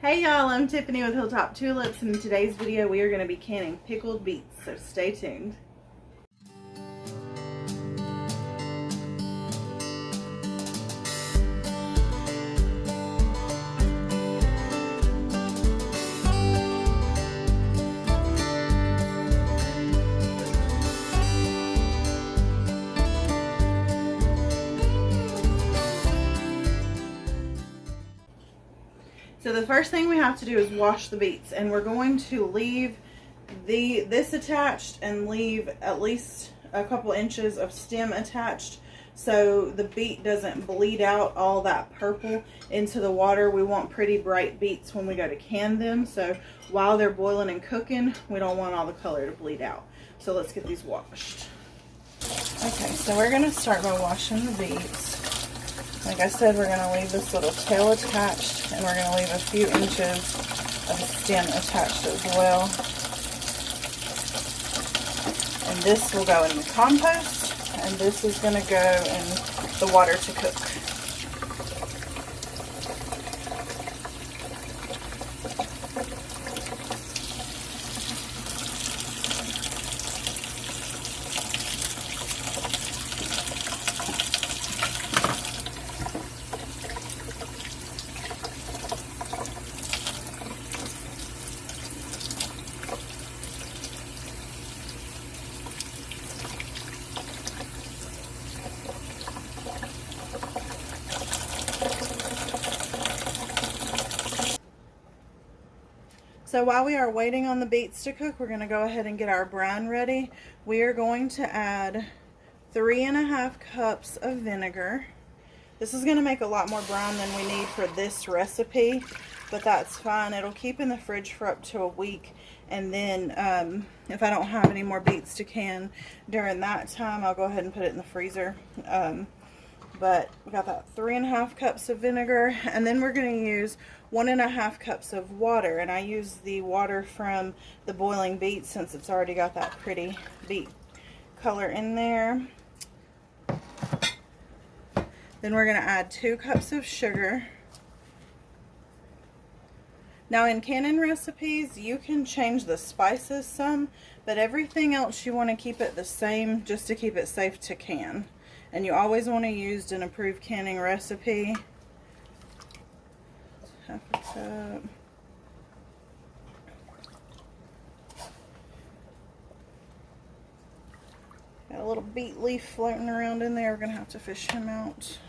Hey y'all, I'm Tiffany with Hilltop Tulips, and in today's video we are going to be canning pickled beets, so stay tuned. So the first thing we have to do is wash the beets, and we're going to leave this attached and leave at least a couple inches of stem attached so the beet doesn't bleed out all that purple into the water. We want pretty bright beets when we go to can them, so while they're boiling and cooking, we don't want all the color to bleed out. So let's get these washed. Okay, so we're going to start by washing the beets. Like I said, we're going to leave this little tail attached, and we're going to leave a few inches of stem attached as well. And this will go in the compost, and this is going to go in the water to cook. So while we are waiting on the beets to cook, we're going to go ahead and get our brine ready. We are going to add 3½ cups of vinegar. This is going to make a lot more brine than we need for this recipe, but that's fine. It'll keep in the fridge for up to a week, and then if I don't have any more beets to can during that time, I'll go ahead and put it in the freezer. But we got that 3½ cups of vinegar, and then we're going to use 1½ cups of water, and I use the water from the boiling beets since it's already got that pretty beet color in there. Then we're going to add 2 cups of sugar. Now in canning recipes, you can change the spices some, but everything else you want to keep it the same just to keep it safe to can. And you always want to use an approved canning recipe. Half a cup. Got a little beet leaf floating around in there. We're going to have to fish him out.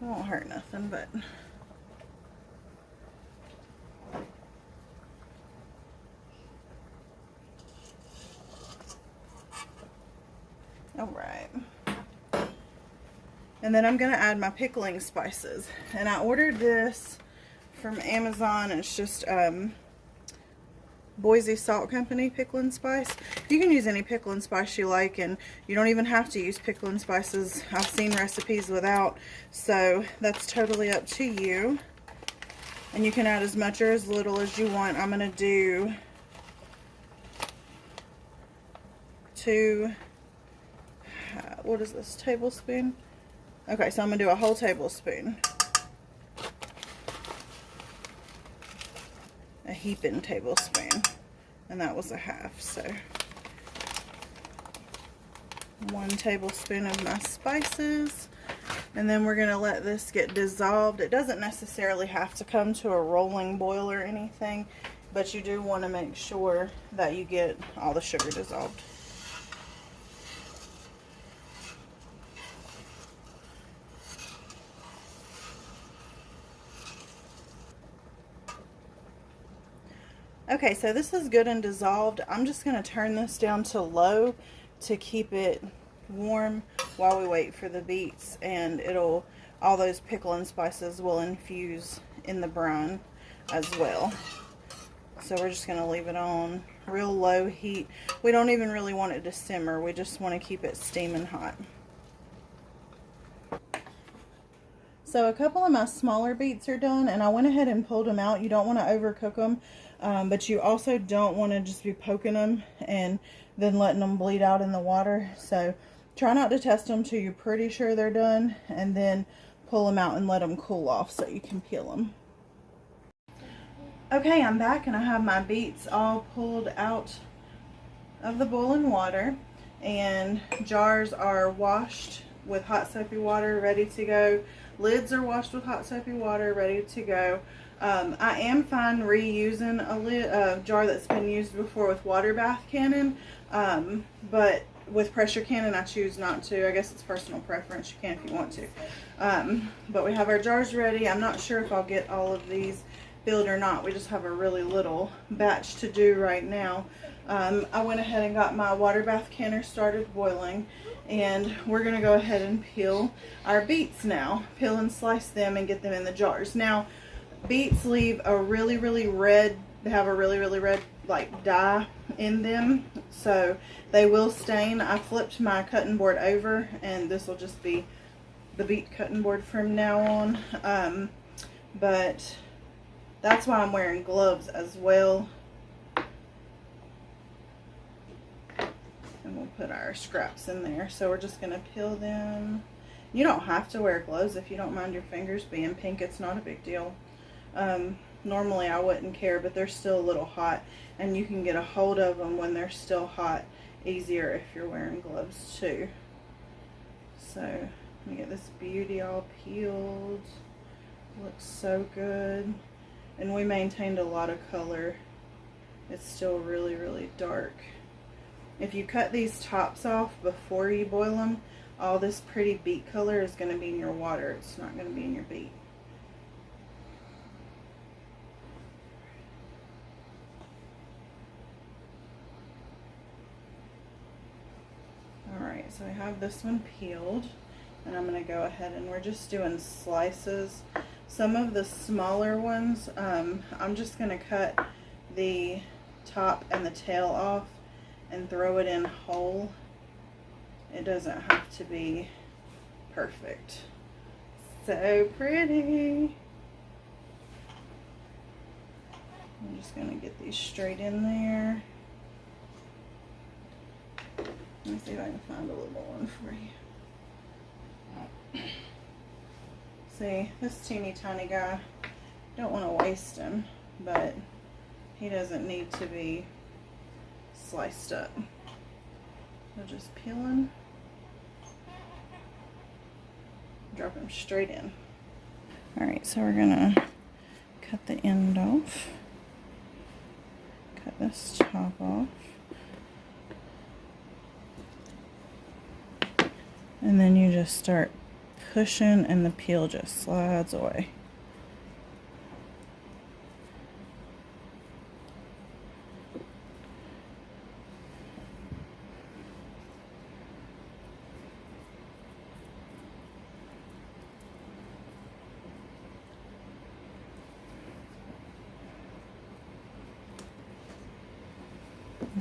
It won't hurt nothing, but... Alright. And then I'm going to add my pickling spices. And I ordered this from Amazon. It's just Boise Salt Company pickling spice. You can use any pickling spice you like, and you don't even have to use pickling spices. I've seen recipes without, so that's totally up to you. And you can add as much or as little as you want. I'm going to do 2, what is this, tablespoon? Okay, so I'm going to do a whole tablespoon. A heaping tablespoon. And that was a half, so 1 tablespoon of my spices. And then we're going to let this get dissolved. It doesn't necessarily have to come to a rolling boil or anything, but you do want to make sure that you get all the sugar dissolved. Okay, so this is good and dissolved. I'm just going to turn this down to low to keep it warm while we wait for the beets, and all those pickling spices will infuse in the brine as well. So we're just going to leave it on real low heat. We don't even really want it to simmer. We just want to keep it steaming hot. So a couple of my smaller beets are done, and I went ahead and pulled them out. You don't want to overcook them, but you also don't want to just be poking them and then letting them bleed out in the water. So try not to test them till you're pretty sure they're done, and then pull them out and let them cool off so you can peel them. Okay, I'm back and I have my beets all pulled out of the boiling water, and jars are washed with hot soapy water, ready to go. Lids are washed with hot soapy water, ready to go. I am fine reusing a jar that's been used before with water bath cannon, but with pressure cannon I choose not to. I guess it's personal preference. You can if you want to. But we have our jars ready. I'm not sure if I'll get all of these filled or not. We just have a really little batch to do right now. I went ahead and got my water bath canner started boiling, and we're going to go ahead and peel our beets now. Peel and slice them and get them in the jars. Now, beets leave a really red, they have a really red like dye in them, so they will stain. I flipped my cutting board over, and this will just be the beet cutting board from now on. But that's why I'm wearing gloves as well. And we'll put our scraps in there. So we're just going to peel them. You don't have to wear gloves if you don't mind your fingers being pink. It's not a big deal. Normally I wouldn't care, but they're still a little hot, and you can get a hold of them when they're still hot easier if you're wearing gloves too. So let me get this beauty all peeled. Looks so good. And we maintained a lot of color. It's still really dark. If you cut these tops off before you boil them, all this pretty beet color is going to be in your water. It's not going to be in your beet. Alright, so I have this one peeled, and I'm going to go ahead and we're just doing slices. Some of the smaller ones, I'm just going to cut the top and the tail off and throw it in whole. It doesn't have to be perfect. So pretty. I'm just going to get these straight in there. Let me see if I can find a little one for you. See, this teeny tiny guy, don't want to waste him, but he doesn't need to be sliced up. So just peel him, drop him straight in. Alright, so we're gonna cut the end off, cut this top off, and then you just start pushing and the peel just slides away.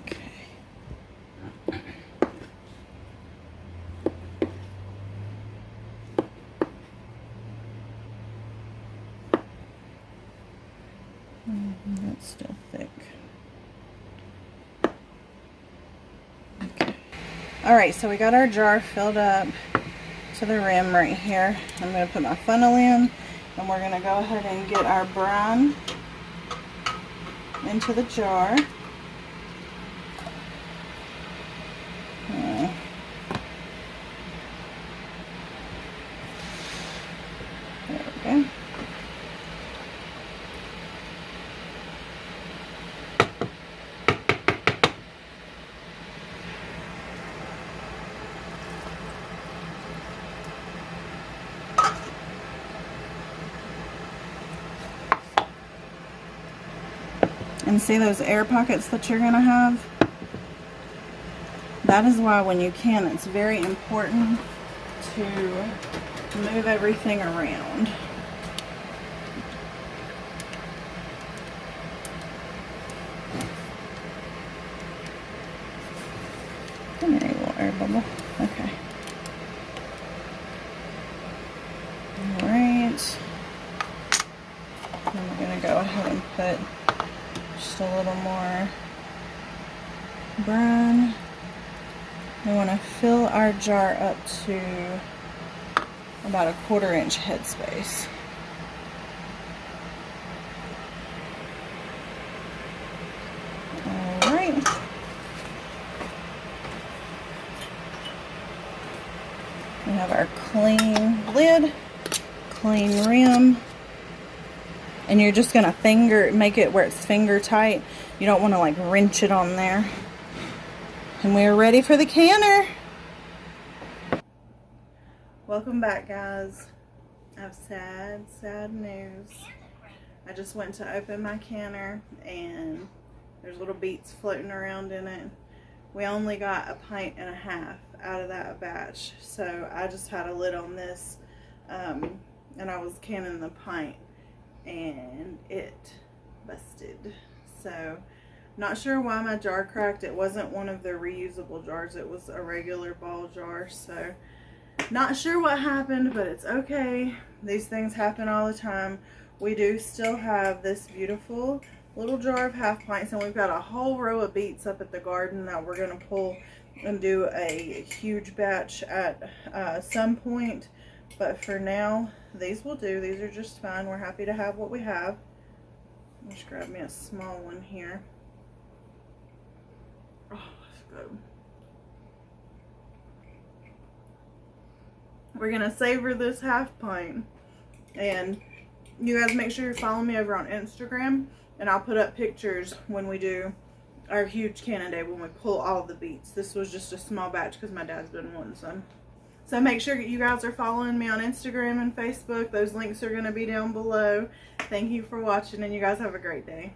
Okay. That's still thick. Okay. Alright, so we got our jar filled up to the rim right here. I'm going to put my funnel in, and we're going to go ahead and get our brine into the jar. There we go. And see those air pockets that you're going to have? That is why when you can, it's very important to move everything around. Come here, you little air bubble. Okay. Alright. Then we're going to go ahead and put just a little more brine. We want to fill our jar up to about a 1/4 inch headspace. clean lid, clean rim, and you're just gonna make it where it's finger tight. You don't want to like wrench it on there. And we're ready for the canner. Welcome back, guys. I have sad news. I just went to open my canner and there's little beets floating around in it. We only got 1.5 pints out of that batch, so I just had a lid on this, and I was canning the pint and it busted. So not sure why my jar cracked. It wasn't one of the reusable jars, it was a regular ball jar. So not sure what happened, but it's okay. These things happen all the time. We do still have this beautiful little jar of 1/2 pints, and we've got a whole row of beets up at the garden that we're going to pull and do a huge batch at some point. But for now, these will do. These are just fine. We're happy to have what we have. I'll just grab me a small one here. Oh, that's good. We're going to savor this 1/2 pint. And you guys make sure you follow me over on Instagram, and I'll put up pictures when we do our huge canning day, when we pull all the beets. This was just a small batch because my dad's been wanting some. So make sure you guys are following me on Instagram and Facebook. Those links are going to be down below. Thank you for watching, and you guys have a great day.